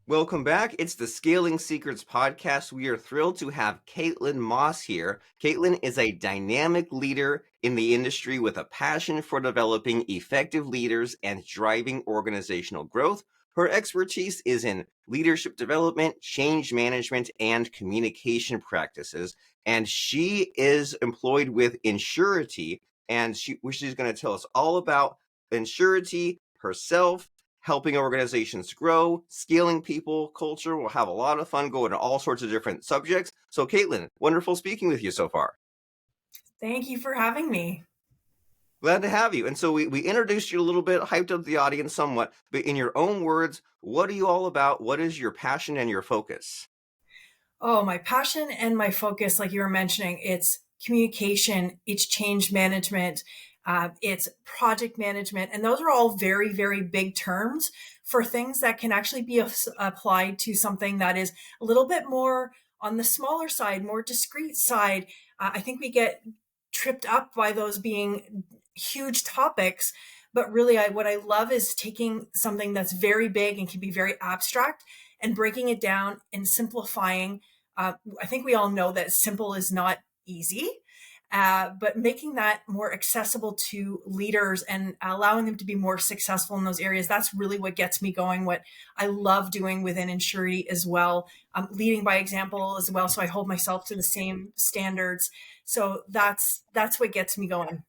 Welcome back. It's the Scaling Secrets podcast. We are thrilled to have Kaitlyn Moss here. Caitlin is a dynamic leader in the industry with a passion for developing effective leaders and driving organizational growth. Her expertise is in leadership development, change management, and communication practices. And she is employed with Insurity, and she's going to tell us all about Insurity herself, helping organizations grow, scaling people, culture. We'll have a lot of fun going to all sorts of different subjects. So, Caitlin, wonderful speaking with you so far. Thank you for having me. Glad to have you. And so we introduced you a little bit, hyped up the audience somewhat, but in your own words, what are you all about? What is your passion and your focus? Oh, my passion and my focus, like you were mentioning, it's communication, it's change management, it's project management. And those are all very, very big terms for things that can actually be applied to something that is a little bit more on the smaller side, more discrete side. I think we get tripped up by those being huge topics. But really, what I love is taking something that's very big and can be very abstract and breaking it down and simplifying. I think we all know that simple is not easy, but making that more accessible to leaders and allowing them to be more successful in those areas, that's really what gets me going. What I love doing within Insurity as well, leading by example as well. So I hold myself to the same standards. So that's what gets me going.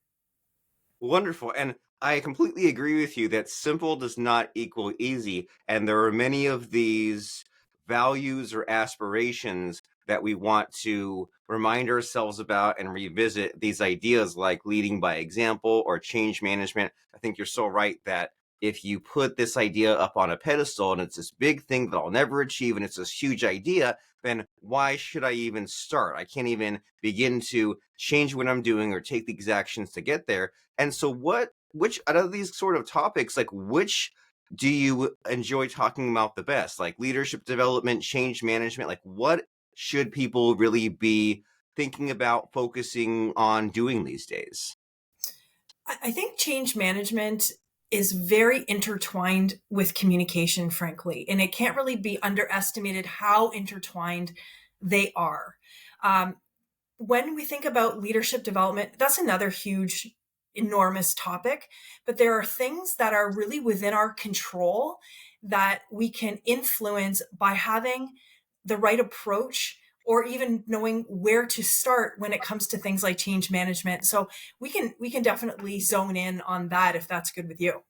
Wonderful. And I completely agree with you that simple does not equal easy. And there are many of these values or aspirations that we want to remind ourselves about and revisit these ideas like leading by example or change management. I think you're so right that if you put this idea up on a pedestal and it's this big thing that I'll never achieve and it's this huge idea, then why should I even start? I can't even begin to change what I'm doing or take these actions to get there. And so which out of these sort of topics, like which do you enjoy talking about the best? Like leadership development, change management, like what should people really be thinking about focusing on doing these days? I think change management is very intertwined with communication, frankly, and it can't really be underestimated how intertwined they are. Um, when we think about leadership development, that's another huge, enormous topic, but there are things that are really within our control that we can influence by having the right approach or even knowing where to start when it comes to things like change management. So we can definitely zone in on that if that's good with you.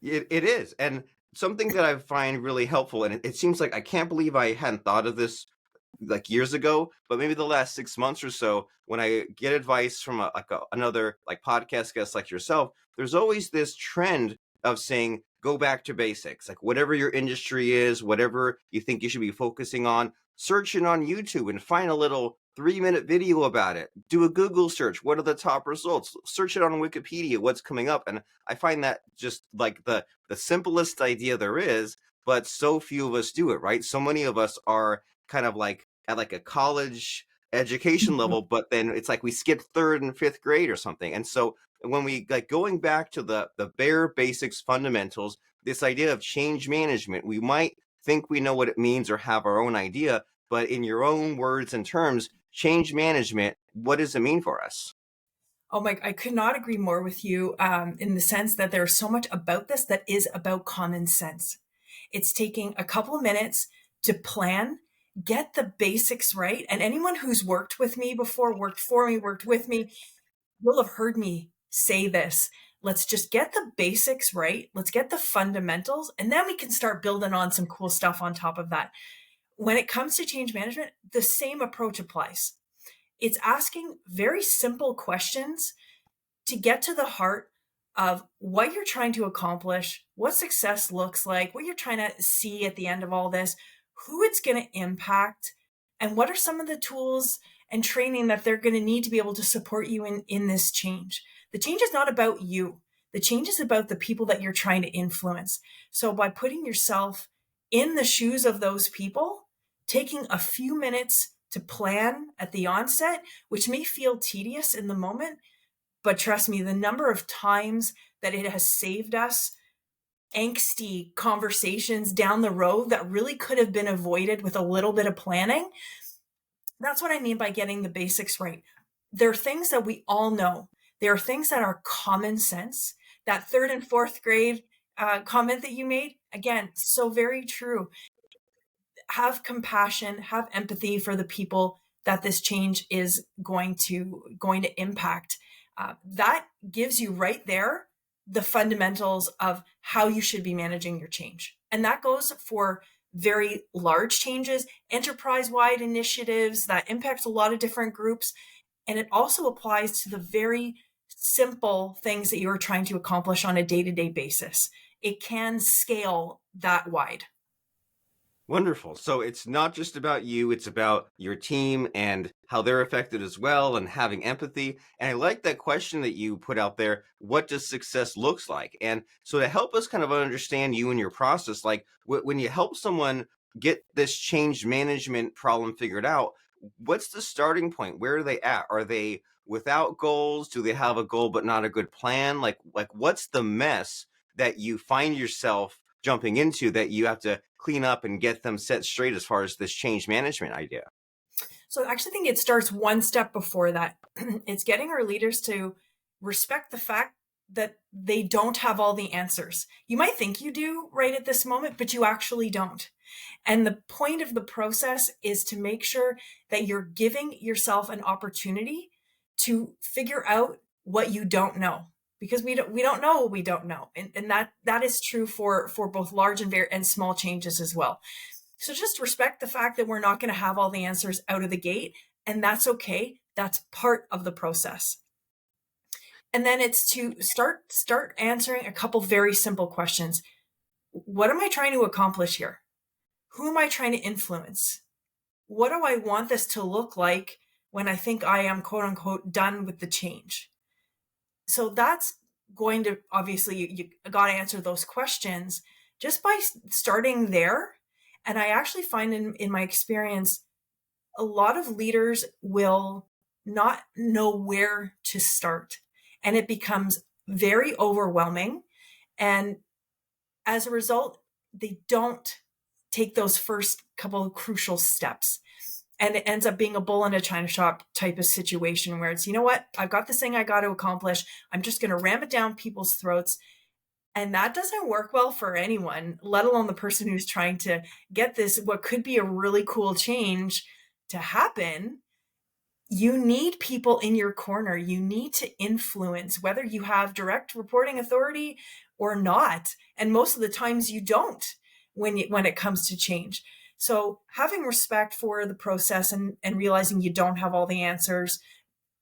It is. And something that I find really helpful, and it seems like I can't believe I hadn't thought of this like years ago, but maybe the last 6 months or so, when I get advice from another like podcast guest like yourself, there's always this trend of saying, go back to basics. Like whatever your industry is, whatever you think you should be focusing on, search it on YouTube and find a little 3-minute video about it. Do a Google search. What are the top results? Search it on Wikipedia, what's coming up. And I find that just like the simplest idea there is, but so few of us do it, right? So many of us are kind of like at like a college education level, but then it's like we skip third and fifth grade or something. And so when we like going back to the bare basics fundamentals, this idea of change management, we might think we know what it means or have our own idea, but in your own words and terms, change management, what does it mean for us? Oh my, I could not agree more with you in the sense that there's so much about this that is about common sense. It's taking a couple of minutes to plan, get the basics right. And anyone who's worked with me before, worked for me, worked with me, you'll have heard me say this. Let's just get the basics right. Let's get the fundamentals, and then we can start building on some cool stuff on top of that. When it comes to change management, the same approach applies. It's asking very simple questions to get to the heart of what you're trying to accomplish, what success looks like, what you're trying to see at the end of all this, who it's going to impact, and what are some of the tools and training that they're going to need to be able to support you in this change. The change is not about you. The change is about the people that you're trying to influence. So by putting yourself in the shoes of those people, taking a few minutes to plan at the onset, which may feel tedious in the moment, but trust me, the number of times that it has saved us angsty conversations down the road that really could have been avoided with a little bit of planning. That's what I mean by getting the basics right. There are things that we all know. There are things that are common sense. That third and fourth grade comment that you made, again, so very true. Have compassion, have empathy for the people that this change is going to impact. That gives you right there the fundamentals of how you should be managing your change, and that goes for very large changes, enterprise-wide initiatives that impact a lot of different groups, and it also applies to the very simple things that you are trying to accomplish on a day-to-day basis. It can scale that wide. Wonderful. So it's not just about you, it's about your team and how they're affected as well and having empathy. And I like that question that you put out there, what does success looks like? And so to help us kind of understand you and your process, like when you help someone get this change management problem figured out, what's the starting point? Where are they at? Are they without goals? Do they have a goal but not a good plan? Like what's the mess that you find yourself jumping into that you have to clean up and get them set straight as far as this change management idea? So I actually think it starts one step before that. It's getting our leaders to respect the fact that they don't have all the answers. You might think you do right at this moment, but you actually don't. And the point of the process is to make sure that you're giving yourself an opportunity to figure out what you don't know, because we don't know what we don't know, and that is true for both large and small changes as well. So just respect the fact that we're not going to have all the answers out of the gate, and that's okay. That's part of the process. And then it's to start answering a couple very simple questions. What am I trying to accomplish here? Who am I trying to influence? What do I want this to look like when I think I am, quote unquote, done with the change? So that's going to, obviously, you got to answer those questions just by starting there. And I actually find in my experience, a lot of leaders will not know where to start, and it becomes very overwhelming. And as a result, they don't take those first couple of crucial steps. And it ends up being a bull in a china shop type of situation where it's, you know what, I've got this thing I got to accomplish. I'm just going to ram it down people's throats. And that doesn't work well for anyone, let alone the person who's trying to get this, what could be a really cool change to happen. You need people in your corner. You need to influence, whether you have direct reporting authority or not. And most of the times you don't when it comes to change. So having respect for the process and realizing you don't have all the answers,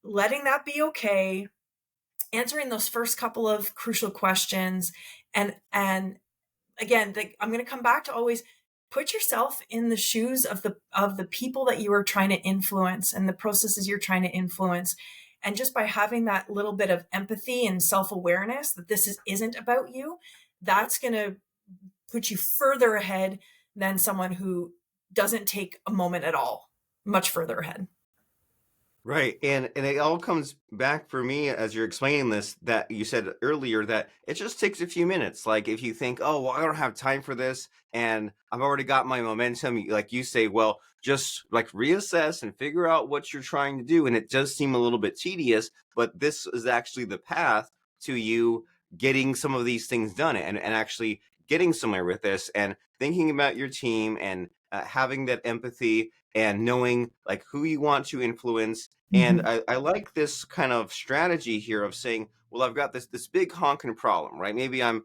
letting that be okay, answering those first couple of crucial questions, and again, I'm going to come back to always put yourself in the shoes of the people that you are trying to influence and the processes you're trying to influence. And just by having that little bit of empathy and self-awareness that isn't about you, that's going to put you further ahead than someone who doesn't take a moment at all, much further ahead. Right. And it all comes back for me as you're explaining this, that you said earlier that it just takes a few minutes. Like if you think, oh, well, I don't have time for this and I've already got my momentum, like you say, well, just like reassess and figure out what you're trying to do. And it does seem a little bit tedious, but this is actually the path to you getting some of these things done and actually getting somewhere with this and thinking about your team and having that empathy and knowing like who you want to influence. And Mhm. I like this kind of strategy here of saying, well, I've got this big honking problem, right? Maybe I'm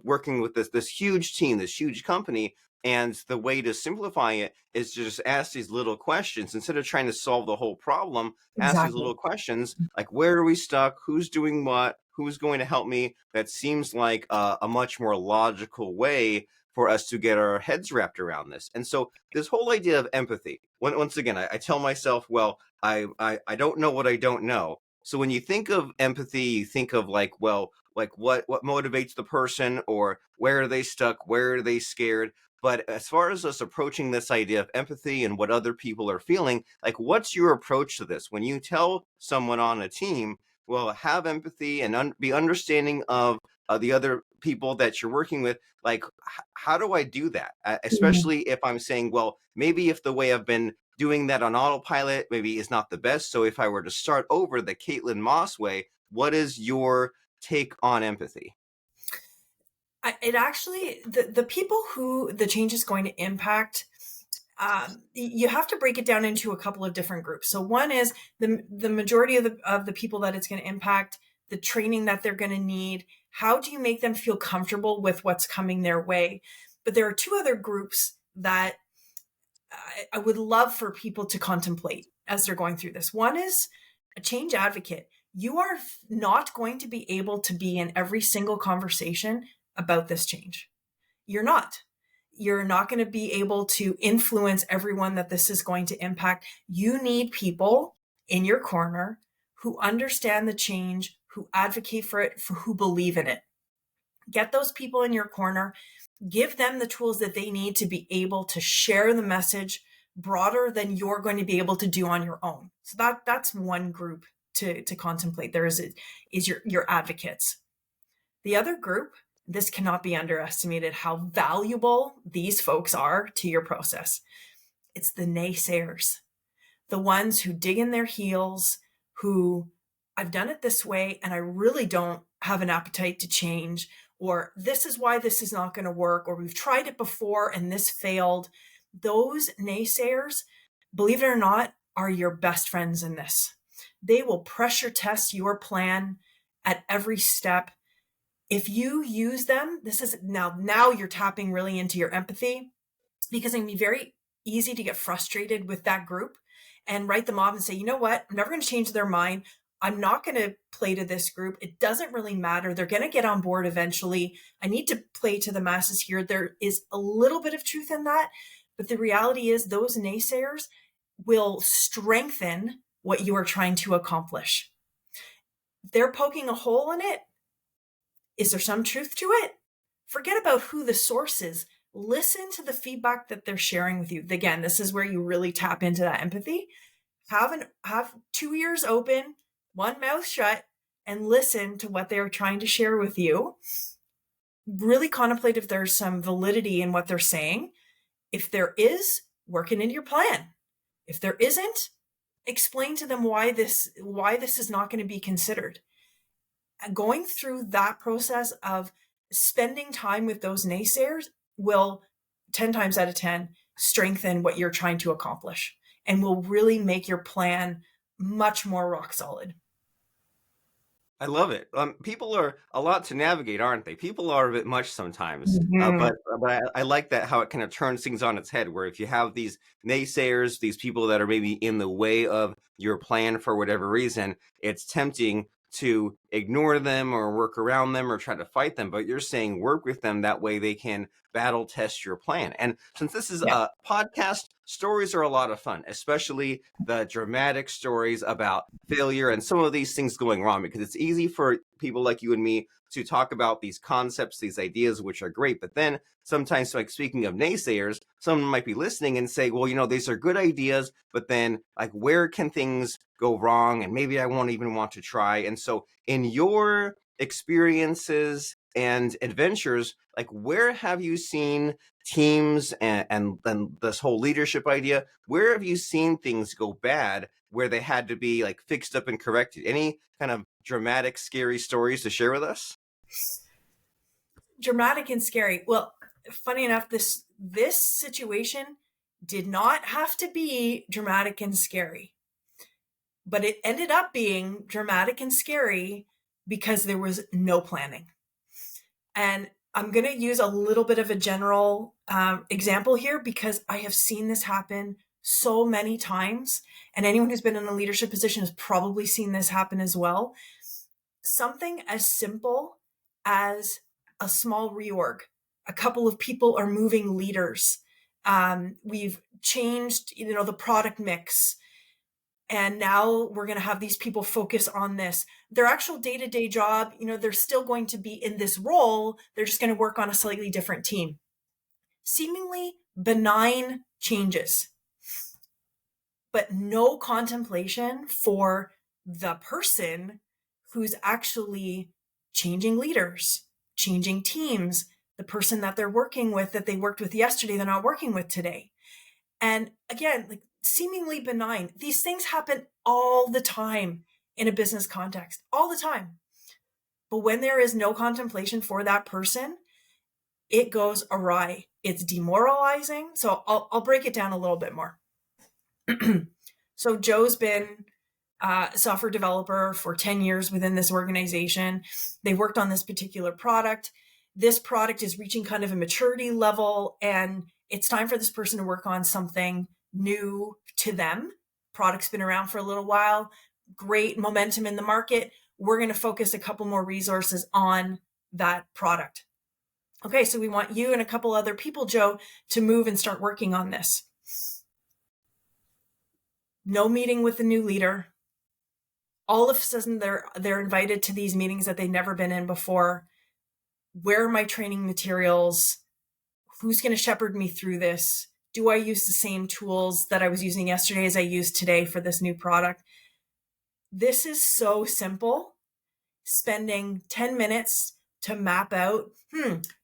working with this huge team, this huge company, and the way to simplify it is to just ask these little questions instead of trying to solve the whole problem. Ask these Exactly. little questions like, where are we stuck? Who's doing what? Who's going to help me? That seems like a much more logical way for us to get our heads wrapped around this. And so this whole idea of empathy, once again, I tell myself, well, I don't know what I don't know. So when you think of empathy, you think of like, well, like what motivates the person, or where are they stuck? Where are they scared? But as far as us approaching this idea of empathy and what other people are feeling, like what's your approach to this? When you tell someone on a team, well, have empathy and be understanding of the other people that you're working with, like how do I do that? Mhm. Especially if I'm saying, well, maybe if the way I've been doing that on autopilot maybe is not the best. So if I were to start over the Kaitlyn Moss way, what is your take on empathy? It actually, the people who the change is going to impact, you have to break it down into a couple of different groups. So one is the majority of the people that it's going to impact, the training that they're going to need. How do you make them feel comfortable with what's coming their way? But there are two other groups that I would love for people to contemplate as they're going through this. One is a change advocate. You are not going to be able to be in every single conversation about this change. You're not. You're not going to be able to influence everyone that this is going to impact. You need people in your corner who understand the change, who advocate for it, for who believe in it. Get those people in your corner, give them the tools that they need to be able to share the message broader than you're going to be able to do on your own. So that's one group to contemplate. There is your advocates. The other group, this cannot be underestimated how valuable these folks are to your process. It's the naysayers, the ones who dig in their heels, who I've done it this way and I really don't have an appetite to change, or this is why this is not going to work, or we've tried it before and this failed. Those naysayers, believe it or not, are your best friends in this. They will pressure test your plan at every step. If you use them, this is now you're tapping really into your empathy, because it can be very easy to get frustrated with that group and write them off and say, you know what, I'm never going to change their mind. I'm not going to play to this group. It doesn't really matter. They're going to get on board eventually. I need to play to the masses here. There is a little bit of truth in that. But the reality is, those naysayers will strengthen what you are trying to accomplish. They're poking a hole in it. Is there some truth to it? Forget about who the source is. Listen to the feedback that they're sharing with you. Again, this is where you really tap into that empathy. Have 2 ears open, one mouth shut, and listen to what they're trying to share with you. Really contemplate if there's some validity in what they're saying. If there is, work it into your plan. If there isn't, explain to them why this is not going to be considered. Going through that process of spending time with those naysayers will 10 times out of 10 strengthen what you're trying to accomplish and will really make your plan much more rock solid. I love it. People are a lot to navigate, aren't they? People are a bit much sometimes. Mhm. But I like that how it kind of turns things on its head. Where if you have these naysayers, these people that are maybe in the way of your plan for whatever reason, it's tempting to ignore them or work around them or try to fight them. But you're saying work with them, that way they can battle test your plan. And since this is Yeah. a podcast, stories are a lot of fun, especially the dramatic stories about failure and some of these things going wrong, because it's easy for people like you and me to talk about these concepts, these ideas, which are great. But then sometimes, like speaking of naysayers, someone might be listening and say, well, these are good ideas, but then like, where can things go wrong? And maybe I won't even want to try. And so in your experiences and adventures, like where have you seen teams and this whole leadership idea, where have you seen things go bad where they had to be like fixed up and corrected? Any kind of dramatic, scary stories to share with us? Dramatic and scary. Well, funny enough, this situation did not have to be dramatic and scary, but it ended up being dramatic and scary because there was no planning. And I'm going to use a little bit of a general example here because I have seen this happen so many times. And anyone who's been in a leadership position has probably seen this happen as well. Something as simple as a small reorg. A couple of people are moving leaders. We've changed, the product mix. And now we're going to have these people focus on this. Their actual day-to-day job, they're still going to be in this role. They're just going to work on a slightly different team. Seemingly benign changes, but no contemplation for the person who's actually changing leaders, changing teams, the person that they're working with that they worked with yesterday, they're not working with today. And again, like seemingly benign, these things happen all the time in a business context, all the time. But when there is no contemplation for that person, it goes awry. It's demoralizing. So I'll break it down a little bit more. So Joe's been a software developer for 10 years within this organization. They worked on this particular product. This product is reaching kind of a maturity level, and it's time for this person to work on something new to them. Product's been around for a little while, great momentum in the market. We're going to focus a couple more resources on that product. Okay, so we want you and a couple other people, Joe, to move and start working on this. No meeting with the new leader. All of a sudden, they're invited to these meetings that they've never been in before. Where are my training materials? Who's going to shepherd me through this? Do I use the same tools that I was using yesterday as I use today for this new product? This is so simple. Spending 10 minutes to map out,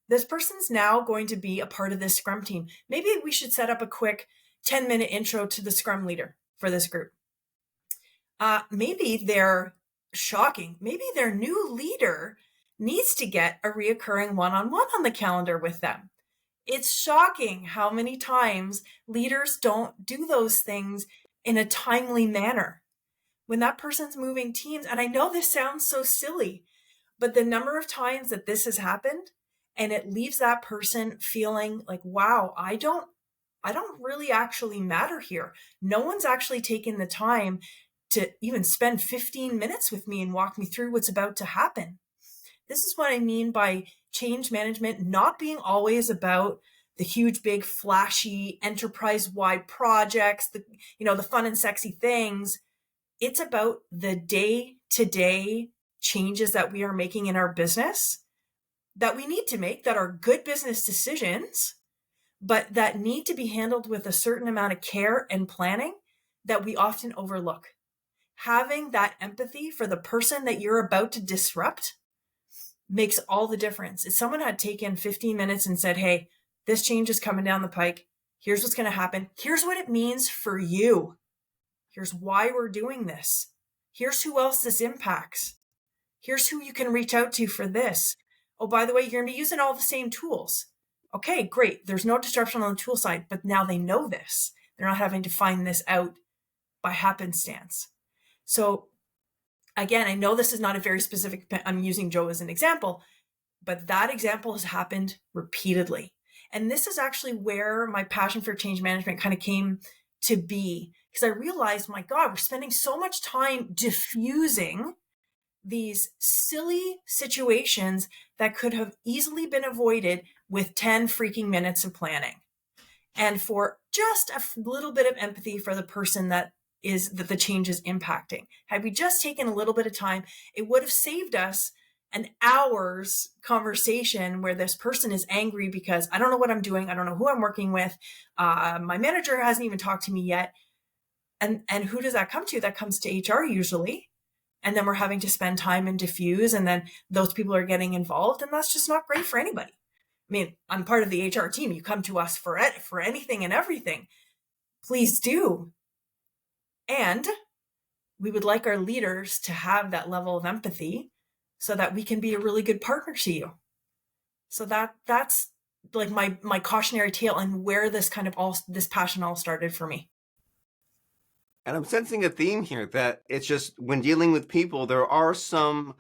this person's now going to be a part of this Scrum team. Maybe we should set up a quick 10-minute intro to the Scrum leader for this group. Maybe they're shocking. Maybe their new leader needs to get a reoccurring one-on-one on the calendar with them. It's shocking how many times leaders don't do those things in a timely manner. When that person's moving teams, and I know this sounds so silly, but the number of times that this has happened and it leaves that person feeling like, wow, I don't really actually matter here. No one's actually taken the time to even spend 15 minutes with me and walk me through what's about to happen. This is what I mean by change management not being always about the huge, big, flashy, enterprise-wide projects, the fun and sexy things. It's about the day-to-day changes that we are making in our business that we need to make, that are good business decisions, but that need to be handled with a certain amount of care and planning that we often overlook. Having that empathy for the person that you're about to disrupt makes all the difference. If someone had taken 15 minutes and said, hey, this change is coming down the pike. Here's what's going to happen. Here's what it means for you. Here's why we're doing this. Here's who else this impacts. Here's who you can reach out to for this. Oh, by the way, you're going to be using all the same tools. Okay, great. There's no disruption on the tool side, but now they know this. They're not having to find this out by happenstance. So again, I know this is not a very specific, I'm using Joe as an example, but that example has happened repeatedly. And this is actually where my passion for change management kind of came to be, because I realized, my God, we're spending so much time diffusing these silly situations that could have easily been avoided with 10 freaking minutes of planning. And for just a little bit of empathy for the person that the change is impacting. Had we just taken a little bit of time, it would have saved us an hour's conversation where this person is angry because I don't know what I'm doing. I don't know who I'm working with. My manager hasn't even talked to me yet. And who does that come to? That comes to HR usually. And then we're having to spend time and diffuse, and then those people are getting involved, and that's just not great for anybody. I mean, I'm part of the HR team. You come to us for anything and everything. Please do. And we would like our leaders to have that level of empathy so that we can be a really good partner to you. So that's like my cautionary tale and where this passion all started for me. And I'm sensing a theme here that it's just when dealing with people, there are some,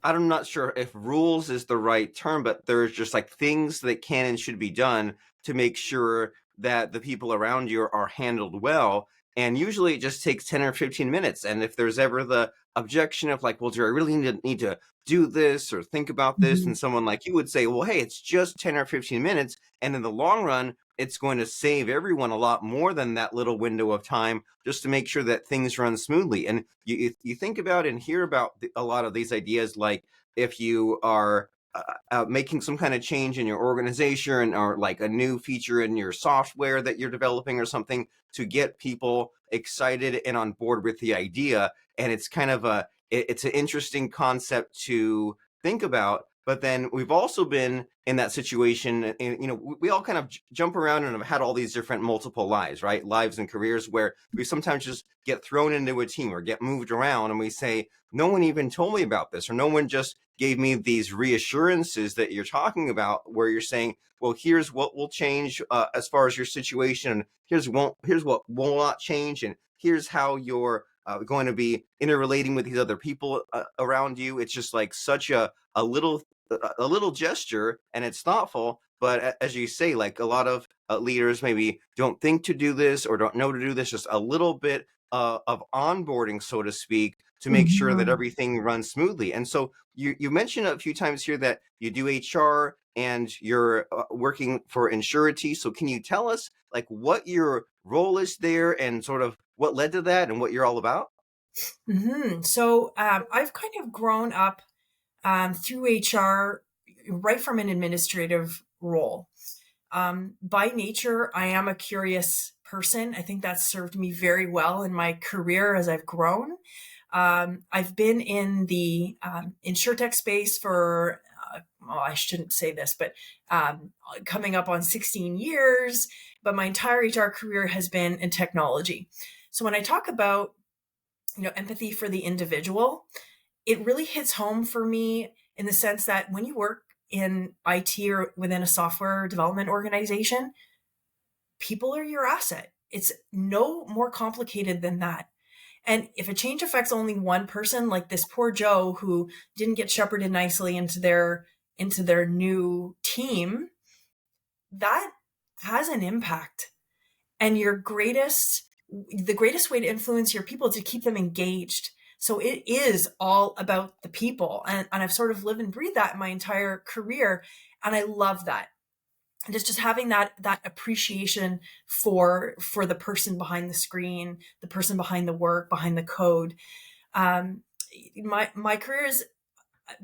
I'm not sure if rules is the right term, but there's just like things that can and should be done to make sure that the people around you are handled well. And usually it just takes 10 or 15 minutes. And if there's ever the objection of like, well, do I really need to do this or think about this? Mm-hmm. And someone like you would say, well, hey, it's just 10 or 15 minutes. And in the long run, it's going to save everyone a lot more than that little window of time just to make sure that things run smoothly. And you think about and hear about a lot of these ideas, like if you are making some kind of change in your organization or like a new feature in your software that you're developing or something to get people excited and on board with the idea. And it's kind of it's an interesting concept to think about, But then we've also been in that situation, and we all kind of jump around and have had all these different multiple lives, right? Lives and careers where we sometimes just get thrown into a team or get moved around, and we say, no one even told me about this, or no one just gave me these reassurances that you're talking about, where you're saying, well, here's what will change as far as your situation, here's what will not change, and here's how you're going to be interrelating with these other people around you. It's just like such a little gesture, and it's thoughtful. But as you say, like a lot of leaders maybe don't think to do this or don't know to do this. Just a little bit of onboarding, so to speak, to make sure that Mhm. everything runs smoothly. And so you mentioned a few times here that you do HR and you're working for Insurity. So can you tell us like what your role is there and sort of what led to that and what you're all about? So I've kind of grown up through HR right from an administrative role. By nature, I am a curious person. I think that's served me very well in my career as I've grown. I've been in the insurtech space for, well, I shouldn't say this, but coming up on 16 years, but my entire HR career has been in technology. So when I talk about, empathy for the individual, it really hits home for me in the sense that when you work in IT or within a software development organization, people are your asset. It's no more complicated than that. And if a change affects only one person, like this poor Joe who didn't get shepherded nicely into their new team, that has an impact. And the greatest way to influence your people is to keep them engaged. So it is all about the people. And I've sort of lived and breathed that in my entire career. And I love that. And just having that appreciation for the person behind the screen, the person behind the work, behind the code. Um, my career is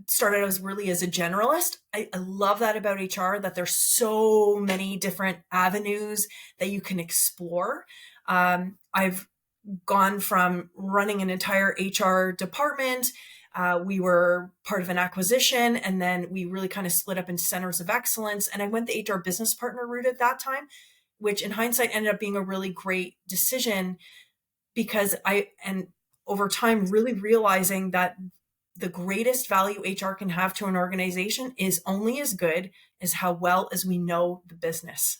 started as really as a generalist. I love that about HR, that there's so many different avenues that you can explore. I've gone from running an entire HR department. We were part of an acquisition, and then we really kind of split up into centers of excellence. And I went the HR business partner route at that time, which in hindsight ended up being a really great decision because and over time, really realizing that the greatest value HR can have to an organization is only as good as how well as we know the business.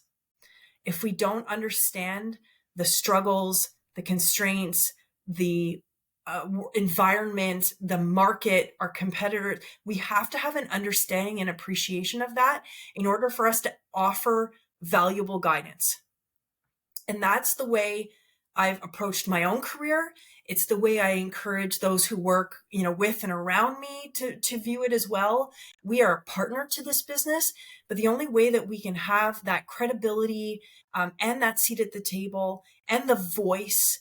If we don't understand the struggles, the constraints, the environment, the market, our competitors, we have to have an understanding and appreciation of that in order for us to offer valuable guidance. And that's the way I've approached my own career. It's the way I encourage those who work, with and around me to view it as well. We are a partner to this business, but the only way that we can have that credibility and that seat at the table and the voice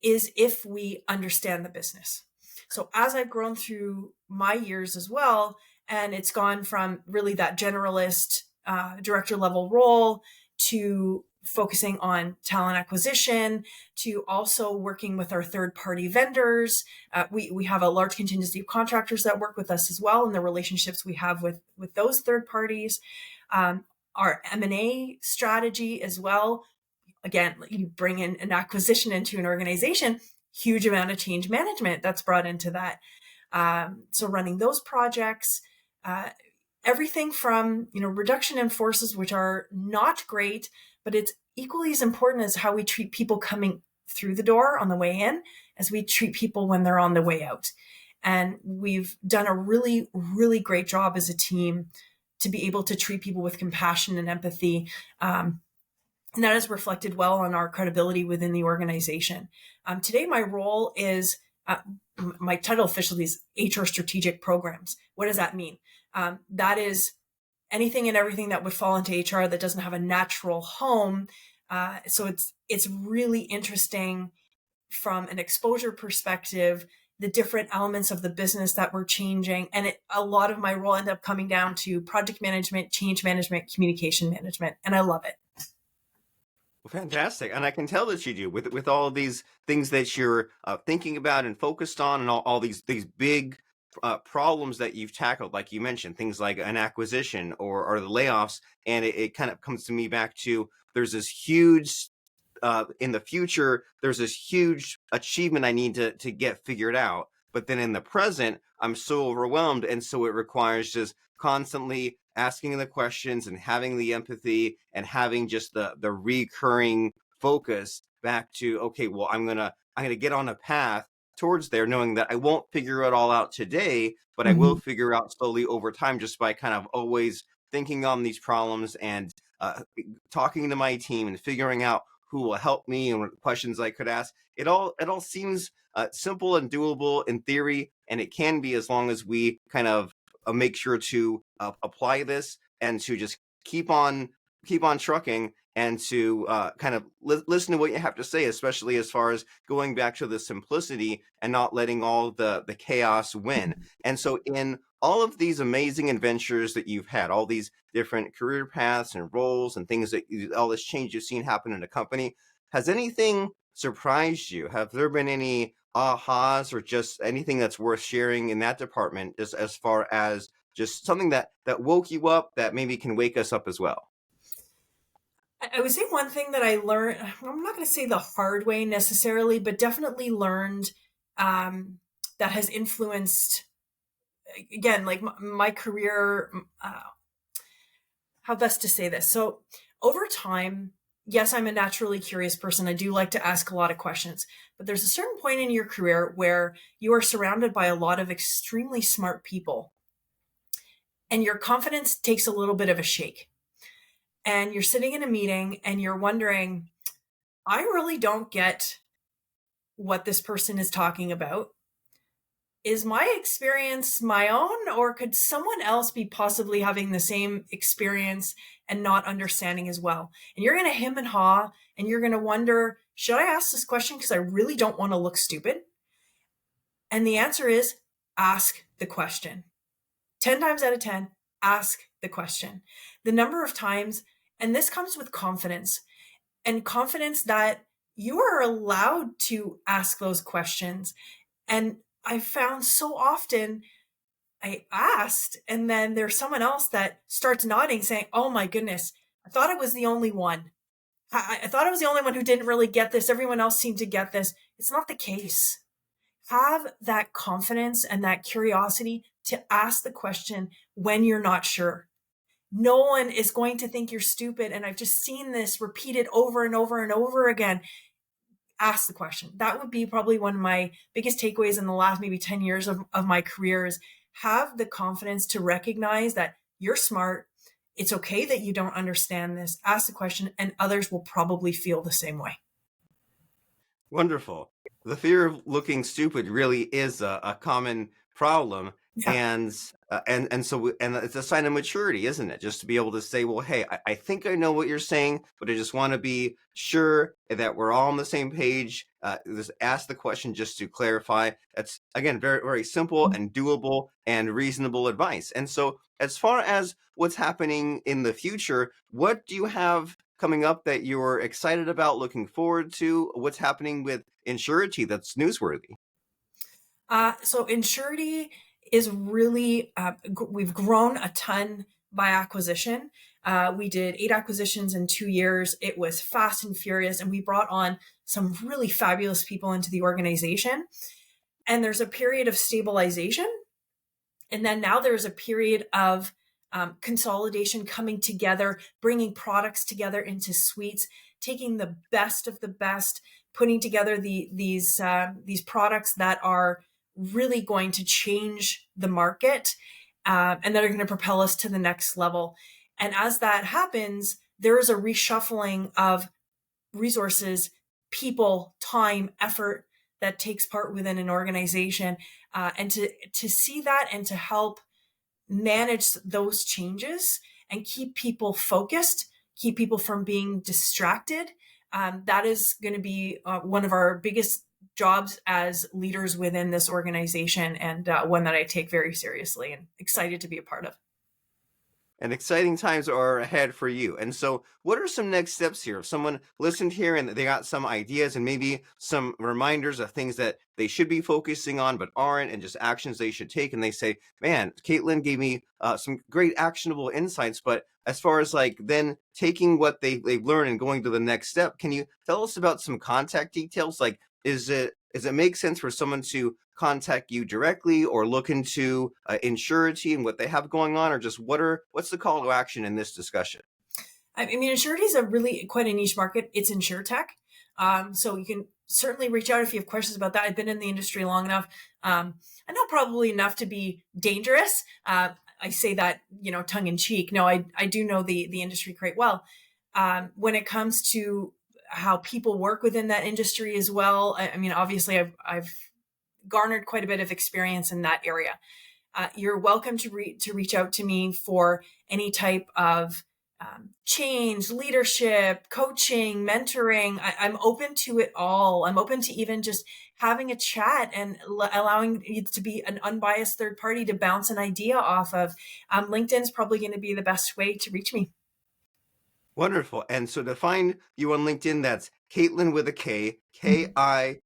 is if we understand the business. So as I've grown through my years as well, and it's gone from really that generalist director level role to focusing on talent acquisition to also working with our third party vendors. We have a large contingency of contractors that work with us as well, and the relationships we have with those third parties. Our M&A strategy as well. Again, you bring in an acquisition into an organization, huge amount of change management that's brought into that. So running those projects, everything from reduction in forces, which are not great, but it's equally as important as how we treat people coming through the door on the way in as we treat people when they're on the way out. And we've done a really, really great job as a team to be able to treat people with compassion and empathy. And that is reflected well on our credibility within the organization. Today, my role is my title officially is HR strategic programs. What does that mean? That is anything and everything that would fall into HR that doesn't have a natural home. So it's really interesting from an exposure perspective, the different elements of the business that we're changing. And a lot of my role ended up coming down to project management, change management, communication management, and I love it. Well, fantastic, and I can tell that you do with all of these things that you're thinking about and focused on, and all these big problems that you've tackled, like you mentioned, things like an acquisition or the layoffs, and it kind of comes to me back to there's this huge in the future, there's this huge achievement I need to get figured out. But then in the present, I'm so overwhelmed. And so it requires just constantly asking the questions and having the empathy and having just the recurring focus back to, okay, well, I'm gonna get on a path towards there, knowing that I won't figure it all out today, but I will Mhm. figure out slowly over time just by kind of always thinking on these problems and talking to my team and figuring out who will help me and what questions I could ask. It all seems simple and doable in theory, and it can be as long as we kind of make sure to apply this and to just keep on trucking and to kind of listen to what you have to say, especially as far as going back to the simplicity and not letting all the chaos win. And so in all of these amazing adventures that you've had, all these different career paths and roles and things all this change you've seen happen in a company, has anything surprised you? Have there been any ahas or just anything that's worth sharing in that department, just as far as just something that woke you up that maybe can wake us up as well? I would say one thing that I learned, I'm not going to say the hard way necessarily, but definitely learned that has influenced, again, like my career. How best to say this? So, over time, yes, I'm a naturally curious person. I do like to ask a lot of questions, but there's a certain point in your career where you are surrounded by a lot of extremely smart people, and your confidence takes a little bit of a shake. And you're sitting in a meeting and you're wondering, I really don't get what this person is talking about. Is my experience my own, or could someone else be possibly having the same experience and not understanding as well? And you're going to hem and haw, and you're going to wonder, should I ask this question because I really don't want to look stupid? And the answer is ask the question. 10 times out of 10, ask the question. The number of times, and this comes with confidence, and confidence that you are allowed to ask those questions. And I found so often I asked, and then there's someone else that starts nodding, saying, "Oh my goodness, I thought I was the only one. I thought I was the only one who didn't really get this. Everyone else seemed to get this." It's not the case. Have that confidence and that curiosity to ask the question when you're not sure. No one is going to think you're stupid. And I've just seen this repeated over and over and over again. Ask the question. That would be probably one of my biggest takeaways in the last maybe 10 years of my career is have the confidence to recognize that you're smart. It's okay that you don't understand this. Ask the question, and others will probably feel the same way. Wonderful. The fear of looking stupid really is a common problem, Yeah. and it's a sign of maturity, isn't it? Just to be able to say, well, hey, I think I know what you're saying, but I just want to be sure that we're all on the same page. Just ask the question just to clarify. That's again very very simple and doable and reasonable advice. And so, as far as what's happening in the future, what do you have coming up that you're excited about, looking forward to? What's happening with Insurity that's newsworthy? So Insurity is really, we've grown a ton by acquisition. We did 8 acquisitions in 2 years. It was fast and furious, and we brought on some really fabulous people into the organization. And there's a period of stabilization. And then now there's a period of consolidation, coming together, bringing products together into suites, taking the best of the best, putting together these products that are really going to change the market, and that are going to propel us to the next level. And as that happens, there is a reshuffling of resources, people, time, effort that takes part within an organization, and to see that and to help manage those changes and keep people focused, keep people from being distracted. That is going to be one of our biggest jobs as leaders within this organization, and one that I take very seriously and excited to be a part of. And exciting times are ahead for you. And so, what are some next steps here? If someone listened here and they got some ideas and maybe some reminders of things that they should be focusing on but aren't, and just actions they should take, and they say, "Man, Caitlyn gave me some great actionable insights." But as far as like then taking what they've learned and going to the next step, can you tell us about some contact details? Like, does it make sense for someone to contact you directly or look into Insurity and what they have going on, or just what's the call to action in this discussion? I mean, Insurity is a really quite a niche market. It's insurtech. So you can certainly reach out if you have questions about that. I've been in the industry long enough. I know probably enough to be dangerous. I say that, tongue in cheek. No, I do know the industry quite well. When it comes to how people work within that industry as well, I mean, obviously I've garnered quite a bit of experience in that area. You're welcome to reach out to me for any type of change, leadership, coaching, mentoring. I'm open to it all. I'm open to even just having a chat and allowing it to be an unbiased third party to bounce an idea off of. LinkedIn's probably going to be the best way to reach me. Wonderful. And so to find you on LinkedIn, that's Caitlyn with a K, Kaitlyn,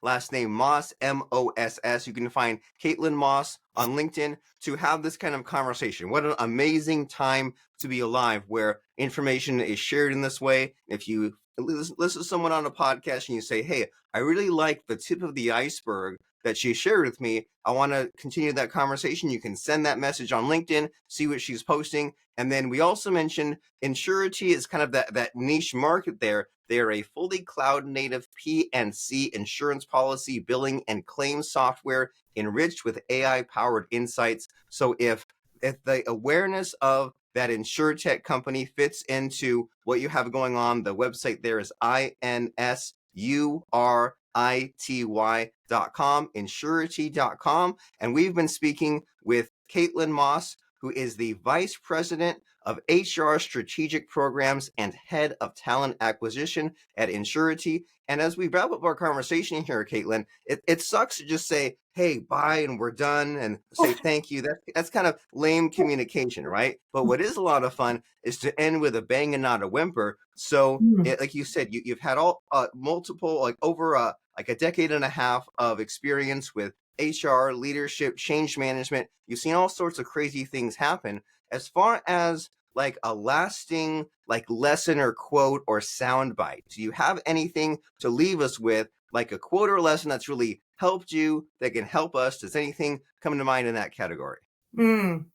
last name Moss, Moss. You can find Kaitlyn Moss on LinkedIn to have this kind of conversation. What an amazing time to be alive, where information is shared in this way. If you listen to someone on a podcast and you say, "Hey, I really like the tip of the iceberg that she shared with me. I want to continue that conversation," you can send that message on LinkedIn, see what she's posting. And then we also mentioned Insurity is kind of that niche market there. They are a fully cloud native P&C insurance policy, billing, and claims software enriched with AI powered insights. So if the awareness of that insurtech company fits into what you have going on, the website there is INSURITY.com, Insurity.com. And we've been speaking with Kaitlyn Moss, who is the Vice President of HR Strategic Programs and Head of Talent Acquisition at Insurity. And as we wrap up our conversation here, Kaitlyn, it sucks to just say, "Hey, bye, and we're done," and say thank you. That's kind of lame communication, right? But what is a lot of fun is to end with a bang and not a whimper. So, like you said, you've had all multiple, like over like a decade and a half of experience with HR, leadership, change management. You've seen all sorts of crazy things happen. As far as like a lasting like lesson or quote or sound bite, do you have anything to leave us with, like a quote or lesson that's really helped you, that can help us? Does anything come to mind in that category? Am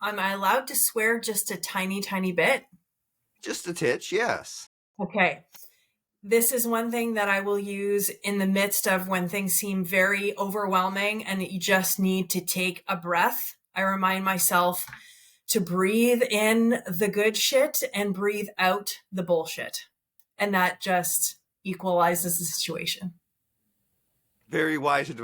I allowed to swear just a tiny, tiny bit? Just a titch, yes. Okay. This is one thing that I will use in the midst of when things seem very overwhelming and you just need to take a breath. I remind myself to breathe in the good shit and breathe out the bullshit. And that just equalizes the situation. Very wise advice.